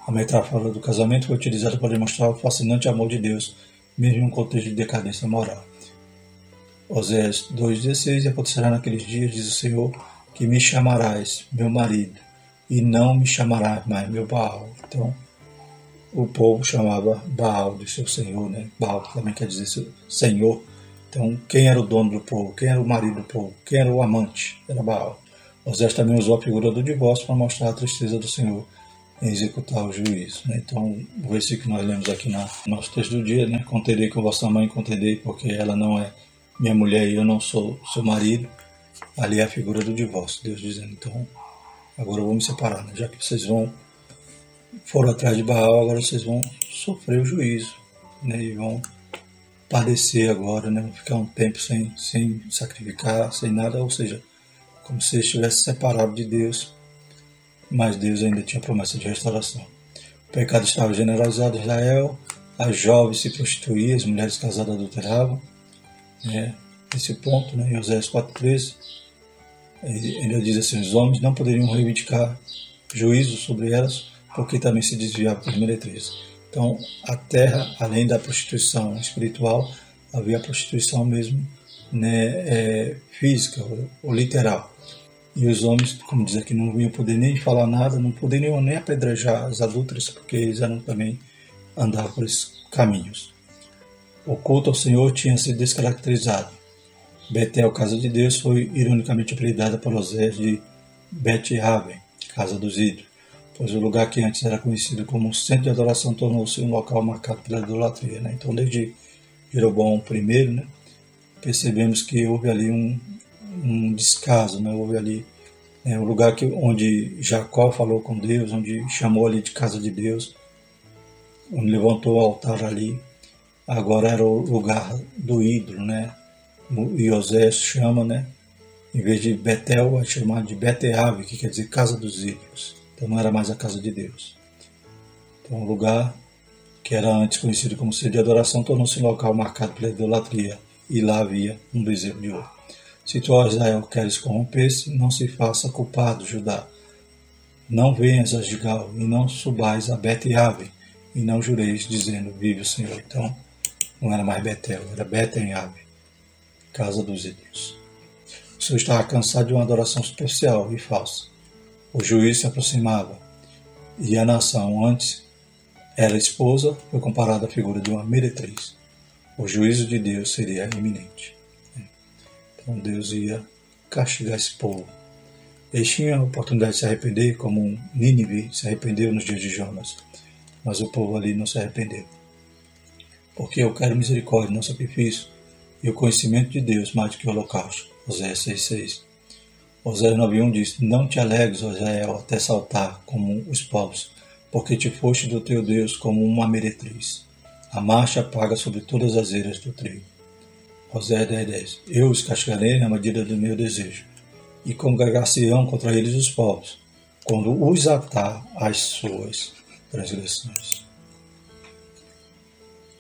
A metáfora do casamento foi utilizada para demonstrar o fascinante amor de Deus, mesmo em um contexto de decadência moral. Oséias 2,16: e acontecerá naqueles dias, diz o Senhor, que me chamarás meu marido, e não me chamarás mais meu Baal. Então, o povo chamava Baal de seu senhor, né? Baal também quer dizer seu senhor. Então, quem era o dono do povo? Quem era o marido do povo? Quem era o amante? Era Baal. Oséias também usou a figura do divórcio para mostrar a tristeza do Senhor em executar o juízo. Né? Então, o versículo que nós lemos aqui no nosso texto do dia, né? Contenderei com vossa mãe, contenderei porque ela não é minha mulher e eu não sou seu marido. Ali é a figura do divórcio, Deus dizendo: então, agora eu vou me separar, né? Já que vocês foram atrás de Baal, agora vocês vão sofrer o juízo, né? E vão padecer agora, né? Vão ficar um tempo sem sacrificar, sem nada, ou seja, como se estivesse separado de Deus, mas Deus ainda tinha promessa de restauração. O pecado estava generalizado em Israel, as jovens se prostituíam, as mulheres casadas adulteravam. Esse ponto, né, em Oséias 4,13, ele diz assim: os homens não poderiam reivindicar juízo sobre elas, porque também se desviavam por meretrizes. Então, a terra, além da prostituição espiritual, havia a prostituição mesmo, né, física ou literal. E os homens, como diz aqui, não iam poder nem falar nada, não poderiam nem apedrejar as adúlteras, porque eles também andavam por esses caminhos. O culto ao Senhor tinha sido descaracterizado. Betel, casa de Deus, foi ironicamente apelidada por Oséias de Bet-Aven, casa dos ídolos, pois o lugar que antes era conhecido como centro de adoração tornou-se um local marcado pela idolatria. Né? Então, desde Jeroboão I, né, percebemos que houve ali um descaso, né? Houve ali um lugar onde Jacó falou com Deus, onde chamou ali de casa de Deus, onde levantou o altar ali, agora era o lugar do ídolo, né? E Oséias chama, né? Em vez de Betel, vai chamar de Bet-Ave, que quer dizer casa dos ídolos. Então não era mais a casa de Deus. Então o lugar que era antes conhecido como sede de adoração tornou-se um local marcado pela idolatria, e lá havia um bezerro de ouro. Se tu, ó Israel, queres corromper-se, não se faça culpado, Judá. Não venhas a Gigal, e não subais a Bet-Ave, e não jureis, dizendo: vive o Senhor. Então, não era mais Betel, era Bet-Ave, casa dos ídolos. O Senhor estava cansado de uma adoração superficial e falsa. O juízo se aproximava, e a nação, antes era esposa, foi comparada à figura de uma meretriz. O juízo de Deus seria iminente. Então Deus ia castigar esse povo. Eles tinham a oportunidade de se arrepender, como Nínive se arrependeu nos dias de Jonas. Mas o povo ali não se arrependeu. Porque eu quero misericórdia, não sacrifício, e o conhecimento de Deus mais do que o holocausto. Oséias 6,6. Oséias 9,1 diz: não te alegres, ó Israel, até saltar como os povos, porque te foste do teu Deus como uma meretriz. A marcha paga sobre todas as eiras do trigo. Oséias 10,10. Eu os castigarei na medida do meu desejo, e congregar-se-ão contra eles os povos, quando os atar às suas transgressões.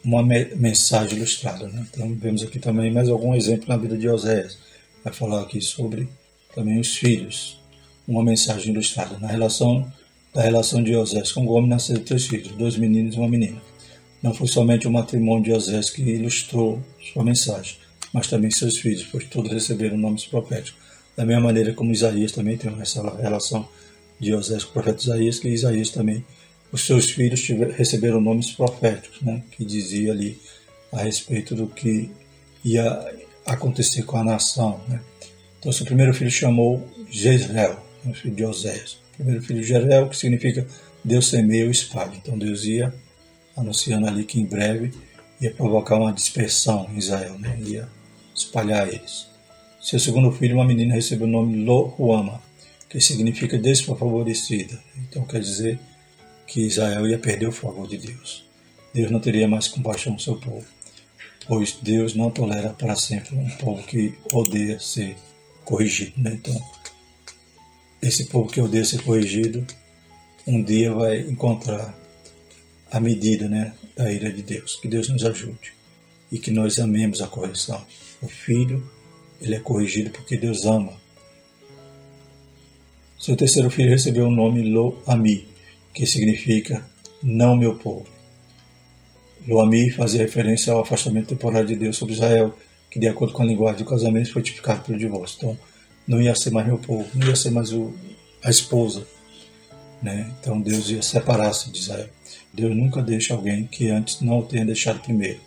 Uma mensagem ilustrada. Né? Então vemos aqui também mais algum exemplo na vida de Oséias. Vai falar aqui sobre também os filhos. Uma mensagem ilustrada. Da relação de Oséias com Gomer nasceram 3 filhos, 2 meninos e uma menina. Não foi somente o matrimônio de Oséias que ilustrou sua mensagem, mas também seus filhos, pois todos receberam nomes proféticos. Da mesma maneira como Isaías também tem essa relação de Oséias com o profeta Isaías, que Isaías também os seus filhos receberam nomes proféticos, né, que dizia ali a respeito do que ia acontecer com a nação, né. Então, seu primeiro filho chamou Jezreel, filho de Oséias. O primeiro filho de Jezreel, que significa Deus semeia ou espalha. Então, Deus ia anunciando ali que em breve ia provocar uma dispersão em Israel, né, ia espalhar eles. Seu segundo filho, uma menina, recebeu o nome Lo-Ruama, que significa desfavorecida. Então, quer dizer que Israel ia perder o favor de Deus. Deus não teria mais compaixão do seu povo, pois Deus não tolera para sempre um povo que odeia ser corrigido, né? Então, esse povo que odeia ser corrigido, um dia vai encontrar a medida, né, da ira de Deus. Que Deus nos ajude e que nós amemos a correção. O filho, ele é corrigido porque Deus ama. Seu terceiro filho recebeu o nome Lo-Ami, que significa não meu povo. Lo-Ami fazia referência ao afastamento temporário de Deus sobre Israel, que de acordo com a linguagem do casamento foi tipificado pelo divórcio. Então, não ia ser mais meu povo, não ia ser mais a esposa, né? Então, Deus ia separar-se de Israel. Deus nunca deixa alguém que antes não o tenha deixado primeiro.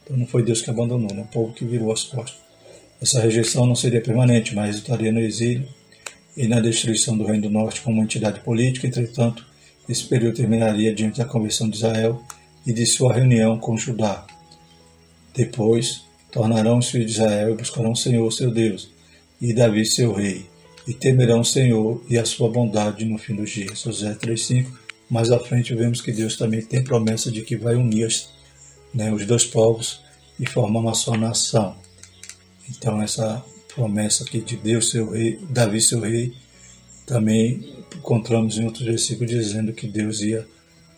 Então, não foi Deus que abandonou, né? O povo que virou as costas. Essa rejeição não seria permanente, mas resultaria no exílio e na destruição do Reino do Norte como uma entidade política. Entretanto, esse período terminaria diante da conversão de Israel e de sua reunião com Judá. Depois, tornarão os filhos de Israel e buscarão o Senhor, seu Deus, e Davi, seu rei, e temerão o Senhor e a sua bondade no fim dos dias. José 3,5. Mais à frente vemos que Deus também tem promessa de que vai unir os dois povos e formar uma só nação. Então, essa promessa aqui de Deus, seu rei, Davi, seu rei, também encontramos em outros versículos dizendo que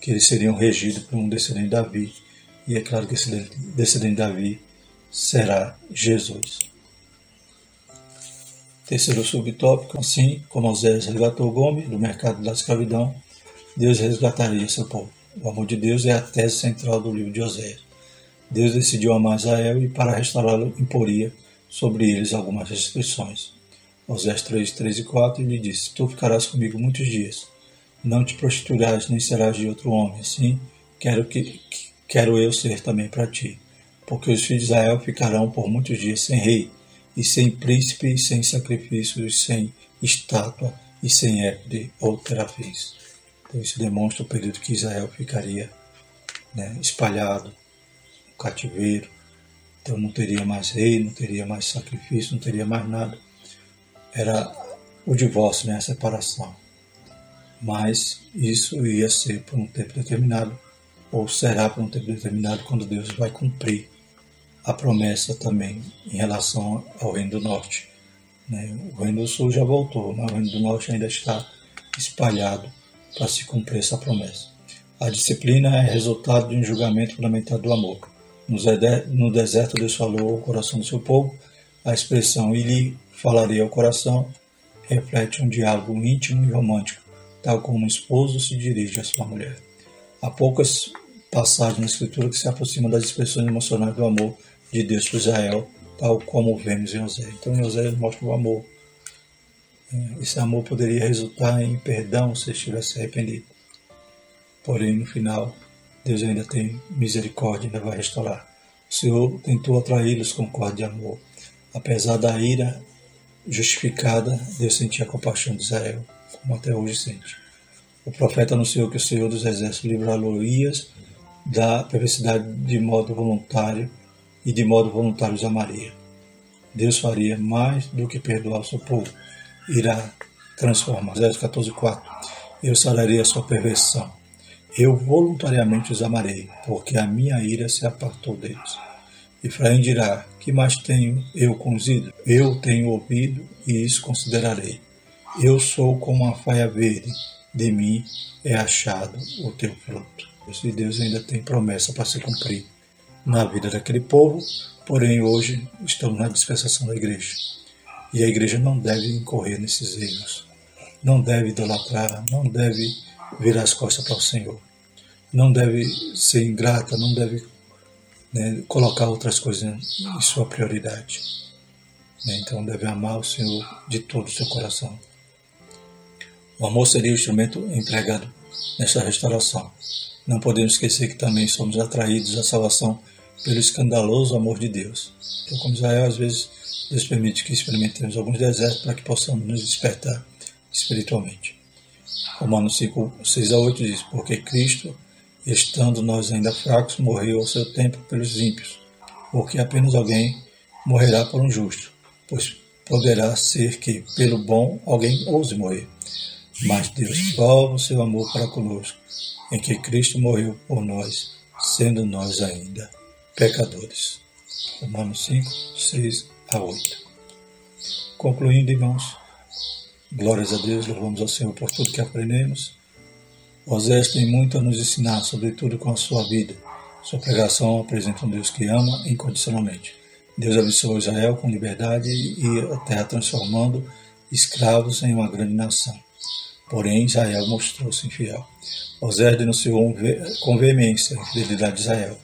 que eles seriam regidos por um descendente de Davi. E é claro que esse descendente de Davi será Jesus. Terceiro subtópico, assim como Oséias resgatou Gomes do mercado da escravidão, Deus resgataria seu povo. O amor de Deus é a tese central do livro de Oséias. Deus decidiu amar Israel e para restaurá-lo imporia sobre eles algumas restrições. Oséias 3, 3 e 4, ele disse: Tu ficarás comigo muitos dias, não te prostituirás nem serás de outro homem, assim quero eu ser também para ti, porque os filhos de Israel ficarão por muitos dias sem rei, e sem príncipe, e sem sacrifício, e sem estátua, e sem éfode ou terafins. Então isso demonstra o período que Israel ficaria, espalhado, no cativeiro. Então não teria mais rei, não teria mais sacrifício, não teria mais nada. Era o divórcio, a separação. Mas isso ia ser por um tempo determinado, ou será por um tempo determinado, quando Deus vai cumprir a promessa também em relação ao Reino do Norte. O Reino do Sul já voltou, mas o Reino do Norte ainda está espalhado para se cumprir essa promessa. A disciplina é resultado de um julgamento fundamentado do amor. No deserto, Deus falou ao coração do seu povo. A expressão "e lhe falaria ao coração" reflete um diálogo íntimo e romântico, tal como um esposo se dirige à sua mulher. Há poucas passagens na Escritura que se aproximam das expressões emocionais do amor de Deus para Israel, tal como vemos em Oséias. Então, em Oséias mostra o amor. Esse amor poderia resultar em perdão se estivesse arrependido. Porém, no final, Deus ainda tem misericórdia e ainda vai restaurar. O Senhor tentou atraí-los com corda de amor. Apesar da ira justificada, Deus sentia compaixão de Israel, como até hoje sente. O profeta anunciou que o Senhor dos Exércitos livrá-lo-ias da perversidade de modo voluntário e de modo voluntário os amaria. Deus faria mais do que perdoar o seu povo, irá transformar. Oséias 14:4. Eu sararei a sua perversão. Eu voluntariamente os amarei, porque a minha ira se apartou deles. Efraim dirá: que mais tenho eu com os ídolos? Eu tenho ouvido e isso considerarei. Eu sou como uma faia verde, de mim é achado o teu fruto. E Deus ainda tem promessa para se cumprir na vida daquele povo, porém hoje estamos na dispensação da igreja. E a igreja não deve incorrer nesses erros. Não deve idolatrar, não deve virar as costas para o Senhor. Não deve ser ingrata, não deve colocar outras coisas em sua prioridade. Então deve amar o Senhor de todo o seu coração. O amor seria o instrumento empregado nesta restauração. Não podemos esquecer que também somos atraídos à salvação pelo escandaloso amor de Deus. Então, como Israel, às vezes, Deus permite que experimentemos alguns desertos para que possamos nos despertar espiritualmente. Romanos 5, 6-8 diz: porque Cristo, estando nós ainda fracos, morreu ao seu tempo pelos ímpios, porque apenas alguém morrerá por um justo, pois poderá ser que, pelo bom, alguém ouse morrer. Mas Deus prova o seu amor para conosco, em que Cristo morreu por nós, sendo nós ainda pecadores. Romanos 5, 6-8. Concluindo, irmãos, glórias a Deus, louvamos ao Senhor por tudo que aprendemos. Osés tem muito a nos ensinar, sobretudo com a sua vida. Sua pregação apresenta um Deus que ama incondicionalmente. Deus abençoou Israel com liberdade e a terra transformando escravos em uma grande nação. Porém, Israel mostrou-se infiel. Osés denunciou com veemência a infidelidade de Israel,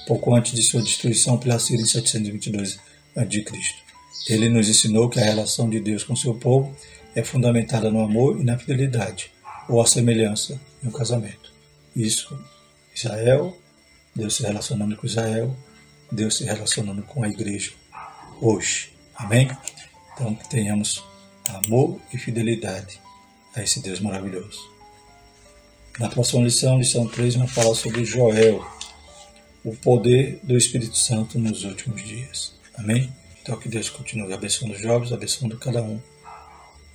pouco antes de sua destruição pela Síria em 722 a.C. Ele nos ensinou que a relação de Deus com seu povo é fundamentada no amor e na fidelidade, ou a semelhança em um casamento. Isso, Israel, Deus se relacionando com Israel, Deus se relacionando com a igreja hoje. Amém? Então, que tenhamos amor e fidelidade a esse Deus maravilhoso. Na próxima lição 3, vamos falar sobre Joel, o poder do Espírito Santo nos últimos dias. Amém? Então, que Deus continue abençoando os jovens, abençoando cada um.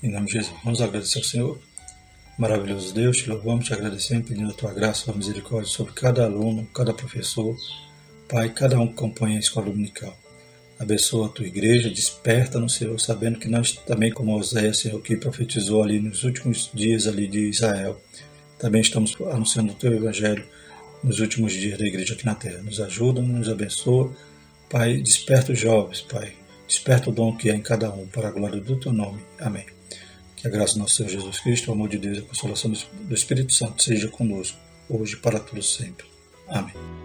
Em nome de Jesus, vamos agradecer ao Senhor. Maravilhoso Deus, te louvamos, te agradecemos, pedindo a tua graça, a tua misericórdia sobre cada aluno, cada professor, Pai, cada um que acompanha a escola dominical. Abençoa a tua igreja, desperta no Senhor, sabendo que nós também, como Oséias, Senhor, que profetizou ali nos últimos dias ali de Israel, também estamos anunciando o teu evangelho nos últimos dias da igreja aqui na terra. Nos ajuda, nos abençoa. Pai, desperta os jovens, Pai. Desperta o dom que há em cada um, para a glória do teu nome. Amém. Que a graça do nosso Senhor Jesus Cristo, o amor de Deus e a consolação do Espírito Santo seja conosco, hoje e para todos sempre. Amém.